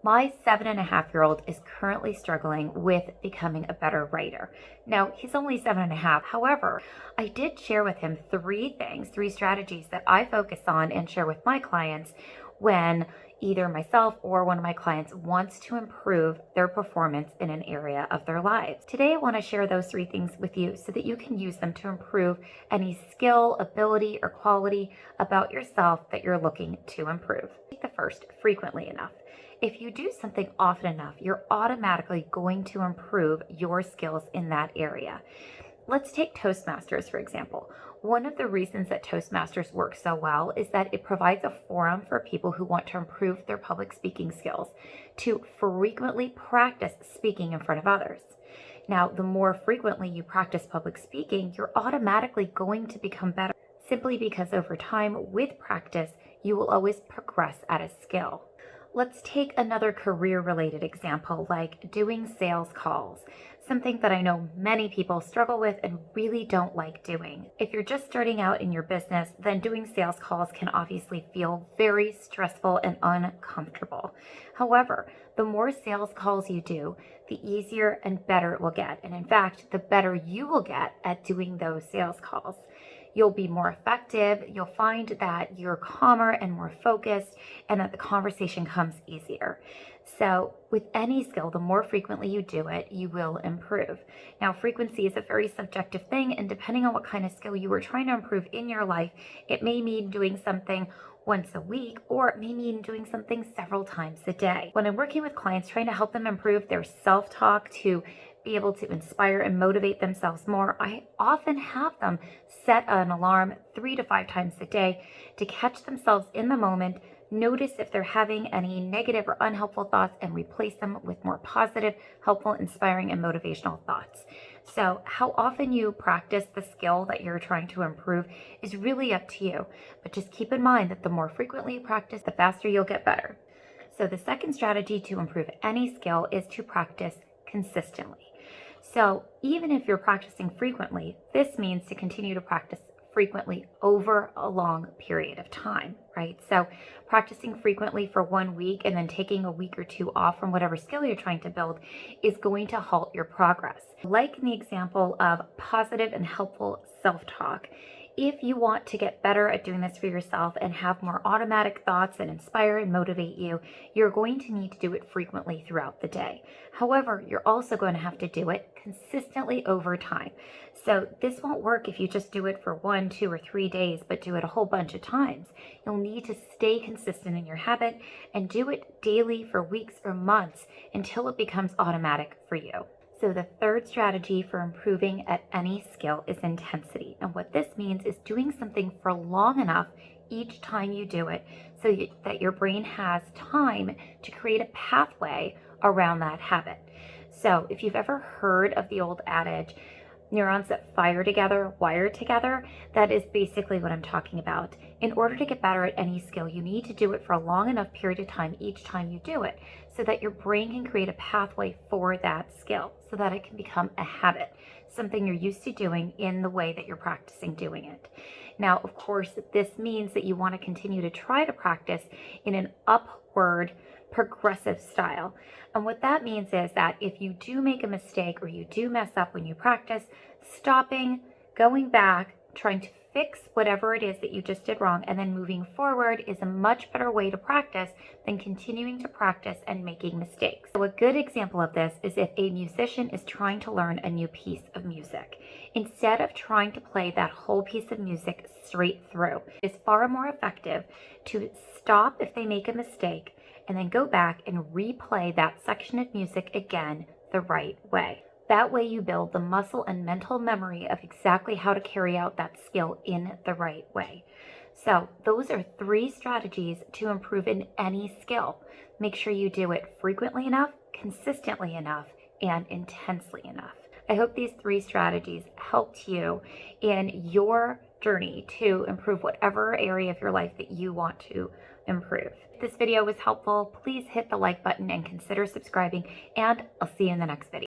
My 7.5-year-old is currently struggling with becoming a better writer. Now, he's only 7.5. However, I did share with him three strategies that I focus on and share with my clients when either myself or one of my clients wants to improve their performance in an area of their lives. Today, I want to share those three things with you so that you can use them to improve any skill, ability, or quality about yourself that you're looking to improve. The first, frequently enough. If you do something often enough, you're automatically going to improve your skills in that area. Let's take Toastmasters, for example. One of the reasons that Toastmasters works so well is that it provides a forum for people who want to improve their public speaking skills to frequently practice speaking in front of others. Now, the more frequently you practice public speaking, you're automatically going to become better, simply because over time, with practice, you will always progress at a skill. Let's take another career-related example, like doing sales calls, something that I know many people struggle with and really don't like doing. If you're just starting out in your business, then doing sales calls can obviously feel very stressful and uncomfortable. However, the more sales calls you do, the easier and better it will get. And in fact, the better you will get at doing those sales calls. You'll be more effective, you'll find that you're calmer and more focused, and that the conversation comes easier. So with any skill, the more frequently you do it, you will improve. Now, frequency is a very subjective thing, and depending on what kind of skill you are trying to improve in your life, it may mean doing something once a week, or it may mean doing something several times a day. When I'm working with clients trying to help them improve their self-talk to be able to inspire and motivate themselves more, I often have them set an alarm 3 to 5 times a day to catch themselves in the moment, notice if they're having any negative or unhelpful thoughts, and replace them with more positive, helpful, inspiring, and motivational thoughts. So how often you practice the skill that you're trying to improve is really up to you. But just keep in mind that the more frequently you practice, the faster you'll get better. So the second strategy to improve any skill is to practice consistently. So even if you're practicing frequently, this means to continue to practice frequently over a long period of time, right? So practicing frequently for 1 week and then taking a week or two off from whatever skill you're trying to build is going to halt your progress. Like in the example of positive and helpful self-talk, if you want to get better at doing this for yourself and have more automatic thoughts that inspire and motivate you, you're going to need to do it frequently throughout the day. However, you're also going to have to do it consistently over time. So this won't work if you just do it for 1, 2, or 3 days, but do it a whole bunch of times. You'll need to stay consistent in your habit and do it daily for weeks or months until it becomes automatic for you. So the third strategy for improving at any skill is intensity. And what this means is doing something for long enough each time you do it so that your brain has time to create a pathway around that habit. So if you've ever heard of the old adage, neurons that fire together, wire together, that is basically what I'm talking about. In order to get better at any skill, you need to do it for a long enough period of time each time you do it so that your brain can create a pathway for that skill so that it can become a habit, something you're used to doing in the way that you're practicing doing it. Now, of course, this means that you want to continue to try to practice in an upward progressive style. And what that means is that if you do make a mistake or you do mess up when you practice, stopping, going back, trying to fix whatever it is that you just did wrong, and then moving forward is a much better way to practice than continuing to practice and making mistakes. So a good example of this is if a musician is trying to learn a new piece of music. Instead of trying to play that whole piece of music straight through, it's far more effective to stop if they make a mistake and then go back and replay that section of music again the right way. That way you build the muscle and mental memory of exactly how to carry out that skill in the right way. So those are 3 strategies to improve in any skill. Make sure you do it frequently enough, consistently enough, and intensely enough. I hope these 3 strategies helped you in your journey to improve whatever area of your life that you want to improve. If this video was helpful, please hit the like button and consider subscribing, and I'll see you in the next video.